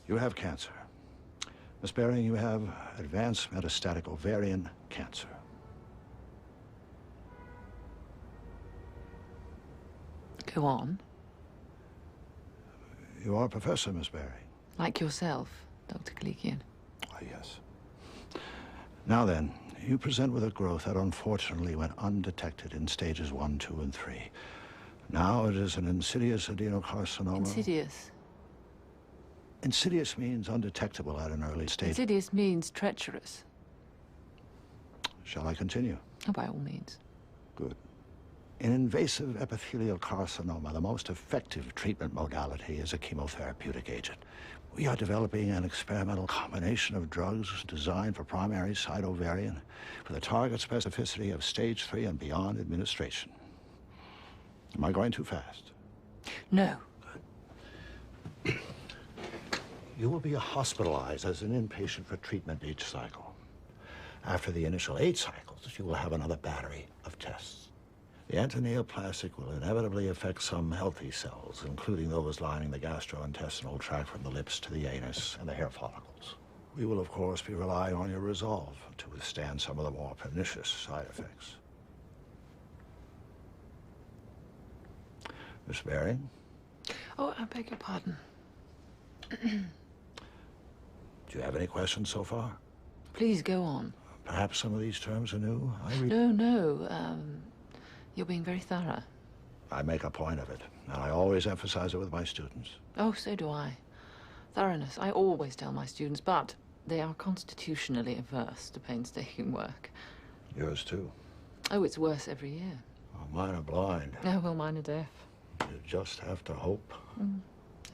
You have cancer. Miss Bearing, you have advanced metastatic ovarian cancer. Go on. You are a professor, Miss Bearing. Like yourself, Dr. Kalikian. Ah, yes. Now then, you present with a growth that unfortunately went undetected in stages 1, 2, and 3. Now it is an insidious adenocarcinoma. Insidious? Insidious means undetectable at an early stage. Insidious means treacherous. Shall I continue? Oh, by all means. Good. In invasive epithelial carcinoma, the most effective treatment modality is a chemotherapeutic agent. We are developing an experimental combination of drugs designed for primary site ovarian with a target specificity of stage 3 and beyond administration. Am I going too fast? No. Good. You will be hospitalized as an inpatient for treatment each cycle. After the initial 8 cycles, you will have another battery of tests. The antineoplastic will inevitably affect some healthy cells, including those lining the gastrointestinal tract from the lips to the anus and the hair follicles. We will, of course, be relying on your resolve to withstand some of the more pernicious side effects. Miss Bearing? Oh, I beg your pardon. Do you have any questions so far? Please go on. Perhaps some of these terms are new? No. You're being very thorough. I make a point of it, and I always emphasize it with my students. Oh, so do I. Thoroughness, I always tell my students, but they are constitutionally averse to painstaking work. Yours too. Oh, it's worse every year. Oh, mine are blind. Oh, well, mine are deaf. You just have to hope. I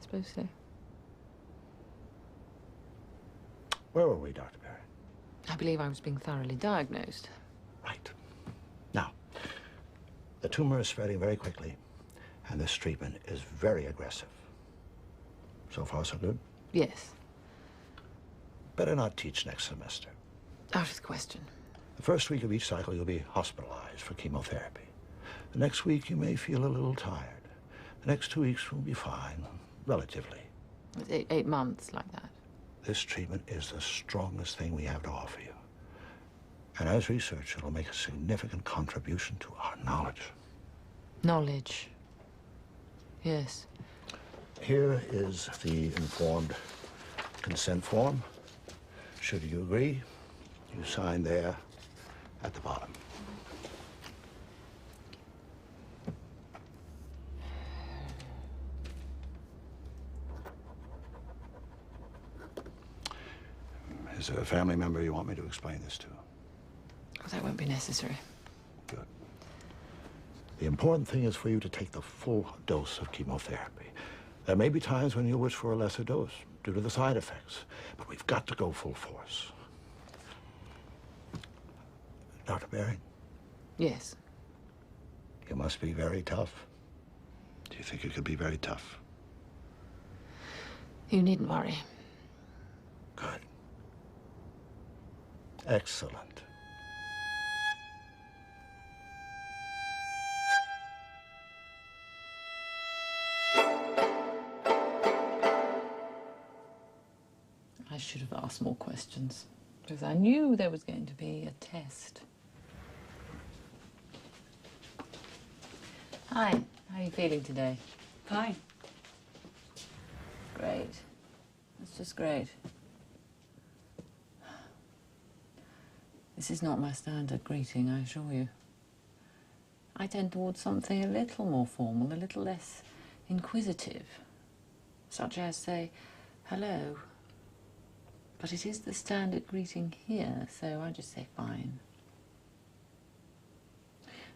suppose so. Where were we, Dr. Bearing? I believe I was being thoroughly diagnosed. Right. Now, the tumor is spreading very quickly, and this treatment is very aggressive. So far, so good? Yes. Better not teach next semester. Out of the question. The first week of each cycle, you'll be hospitalized for chemotherapy. The next week, you may feel a little tired. The next 2 weeks will be fine, relatively. It's 8 months like that. This treatment is the strongest thing we have to offer you. And as research, it'll make a significant contribution to our knowledge. Knowledge. Yes. Here is the informed consent form. Should you agree, you sign there at the bottom. Is there a family member you want me to explain this to? Oh, that won't be necessary. Good. The important thing is for you to take the full dose of chemotherapy. There may be times when you'll wish for a lesser dose due to the side effects, but we've got to go full force. Dr. Bearing? Yes. You must be very tough. Do you think you could be very tough? You needn't worry. Good. Excellent. I should have asked more questions, because I knew there was going to be a test. Hi, how are you feeling today? Fine. Great. That's just great. This is not my standard greeting, I assure you. I tend towards something a little more formal, a little less inquisitive. Such as, say, hello. But it is the standard greeting here, so I just say fine.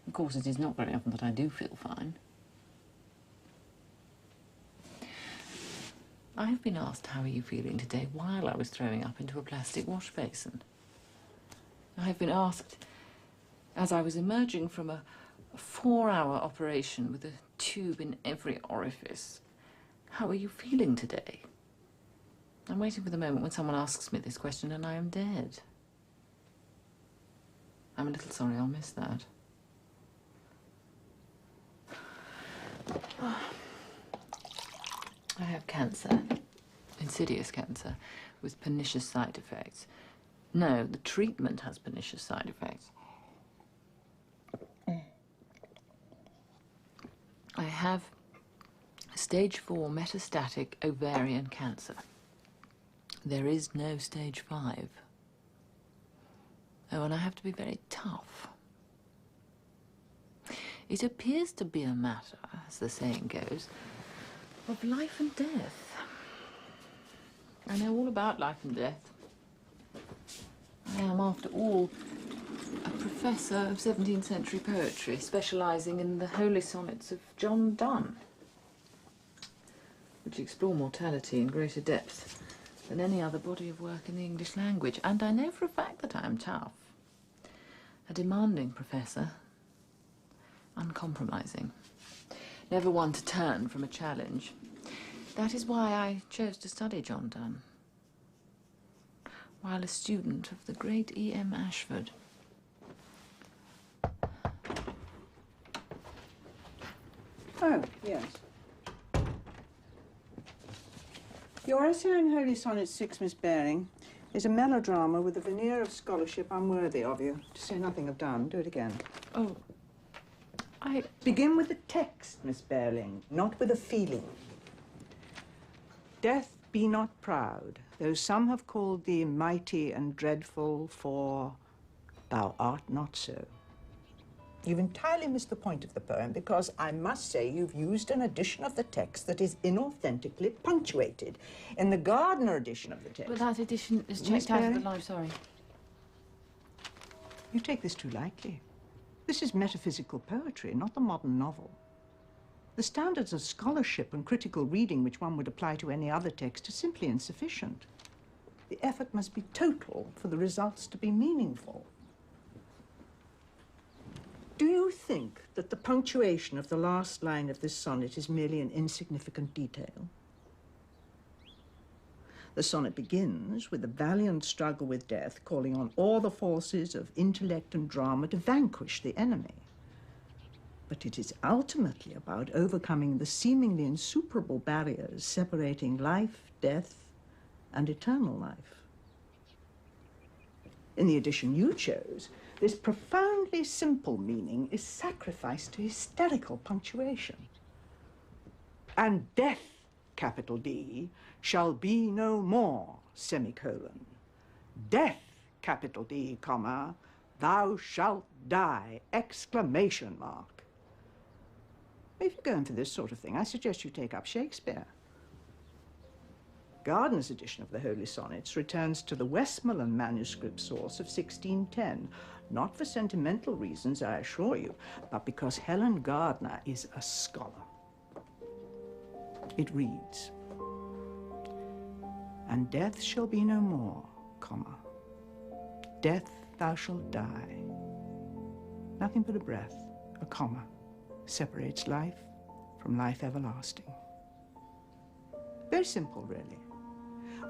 Of course, it is not very often that I do feel fine. I have been asked, how are you feeling today, while I was throwing up into a plastic wash basin. I have been asked, as I was emerging from a 4-hour operation with a tube in every orifice, how are you feeling today? I'm waiting for the moment when someone asks me this question and I am dead. I'm a little sorry I'll miss that. I have cancer. insidious cancer with pernicious side effects. No, the treatment has pernicious side effects. I have stage 4 metastatic ovarian cancer. There is no stage 5. Oh, and I have to be very tough. It appears to be a matter, as the saying goes, of life and death. I know all about life and death. I am, after all, a professor of 17th century poetry, specialising in the holy sonnets of John Donne, which explore mortality in greater depth than any other body of work in the English language. And I know for a fact that I am tough. A demanding professor, uncompromising, never one to turn from a challenge. That is why I chose to study John Donne, while a student of the great E.M. Ashford. Oh, yes. Your essay on Holy Sonnet 6, Miss Bearing, is a melodrama with a veneer of scholarship unworthy of you, to say nothing of Donne. Do it again. Oh, Begin with the text, Miss Bearing, not with a feeling. Death, be not proud, though some have called thee mighty and dreadful, for thou art not so. You've entirely missed the point of the poem, because I must say you've used an edition of the text that is inauthentically punctuated. In the Gardner edition of the text... but that edition is Miss checked out of the Bearing? live, sorry. You take this too lightly. This is metaphysical poetry, not the modern novel. The standards of scholarship and critical reading which one would apply to any other text are simply insufficient. The effort must be total for the results to be meaningful. Do you think that the punctuation of the last line of this sonnet is merely an insignificant detail? The sonnet begins with a valiant struggle with death, calling on all the forces of intellect and drama to vanquish the enemy. But it is ultimately about overcoming the seemingly insuperable barriers separating life, death, and eternal life. In the edition you chose, this profoundly simple meaning is sacrificed to hysterical punctuation. And death, capital D, shall be no more, semicolon. Death, capital D, comma, thou shalt die, exclamation mark. If you're going for this sort of thing, I suggest you take up Shakespeare. Gardner's edition of the Holy Sonnets returns to the Westmoreland manuscript source of 1610, not for sentimental reasons, I assure you, but because Helen Gardner is a scholar. It reads, and death shall be no more, comma. Death thou shalt die. Nothing but a breath, a comma, separates life from life everlasting. Very simple, really.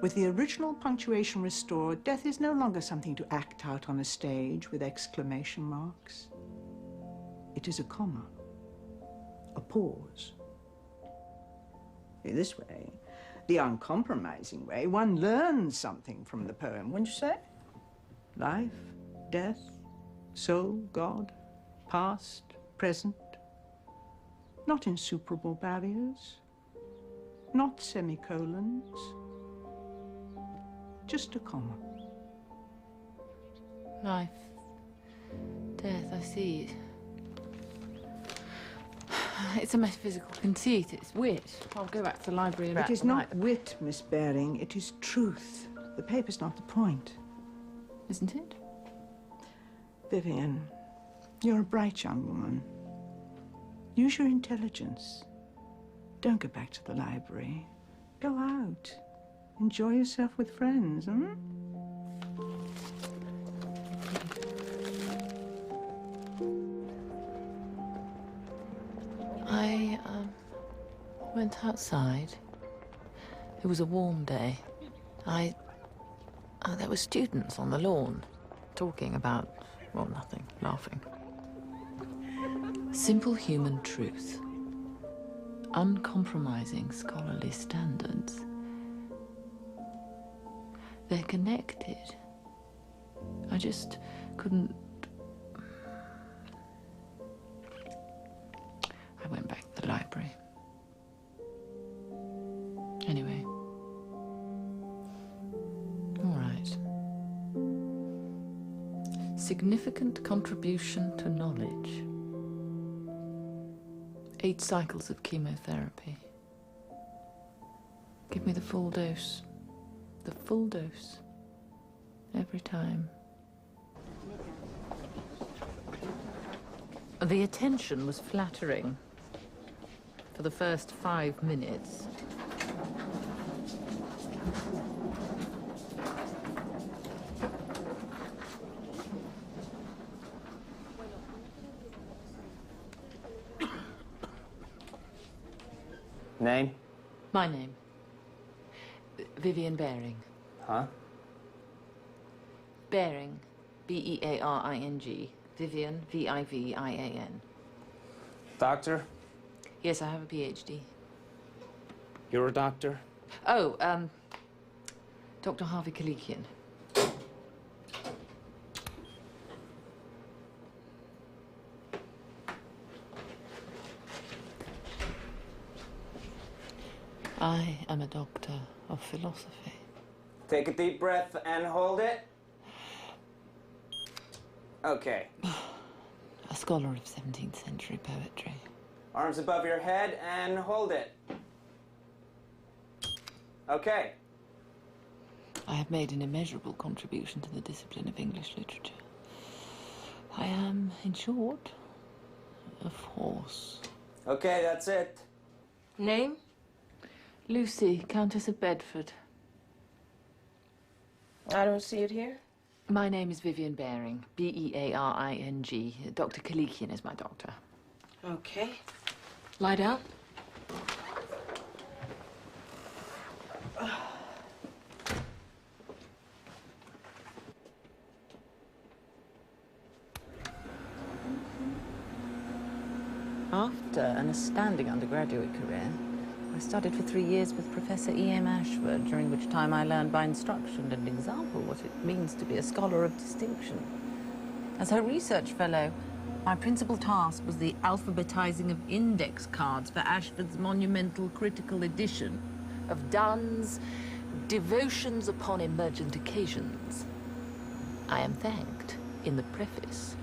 With the original punctuation restored, death is no longer something to act out on a stage with exclamation marks. It is a comma, a pause. In this way, the uncompromising way, one learns something from the poem, wouldn't you say? Life, death, soul, God, past, present. Not insuperable barriers, not semicolons, just a comma. Life, death, I see. It's a metaphysical conceit, it's wit. I'll go back to the library and It is not wit, Miss Bearing, it is truth. The paper's not the point. Isn't it? Vivian, you're a bright young woman. Use your intelligence. Don't go back to the library. Go out. Enjoy yourself with friends, hmm? I went outside. It was a warm day. There were students on the lawn talking about, well, nothing, laughing. Simple human truth, uncompromising scholarly standards, They're connected. I just couldn't... I went back to the library. Anyway. All right. Significant contribution to knowledge. 8 cycles of chemotherapy. Give me the full dose. The full dose. Every time. The attention was flattering for the first 5 minutes. Name? My name. Vivian Bearing. Huh? Bearing. B-E-A-R-I-N-G. Vivian, V-I-V-I-A-N. Doctor? Yes, I have a PhD. You're a doctor? Oh, Dr. Harvey Kalikian. I am a doctor of philosophy. Take a deep breath and hold it. Okay. A scholar of 17th century poetry. Arms above your head and hold it. Okay. I have made an immeasurable contribution to the discipline of English literature. I am, in short, a force. Okay, that's it. Name? Lucy, Countess of Bedford. I don't see it here. My name is Vivian Bearing, B-E-A-R-I-N-G. Dr. Kalikian is my doctor. Okay. Lie down. After an astounding undergraduate career, I studied for 3 years with Professor E.M. Ashford, during which time I learned by instruction and example what it means to be a scholar of distinction. As her research fellow, my principal task was the alphabetizing of index cards for Ashford's monumental critical edition of Donne's Devotions upon Emergent Occasions. I am thanked, in the preface,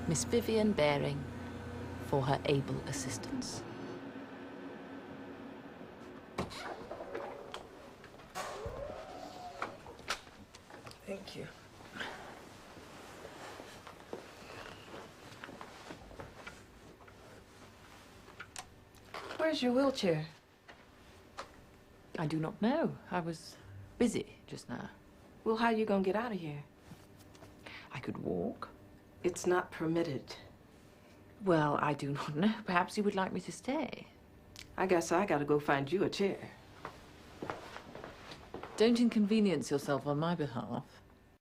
Miss Vivian Bearing for her able assistance. Thank you. Where's your wheelchair? I do not know. I was busy just now. Well, how are you gonna get out of here? I could walk. It's not permitted. Well, I do not know. Perhaps you would like me to stay. I guess I gotta go find you a chair. Don't inconvenience yourself on my behalf.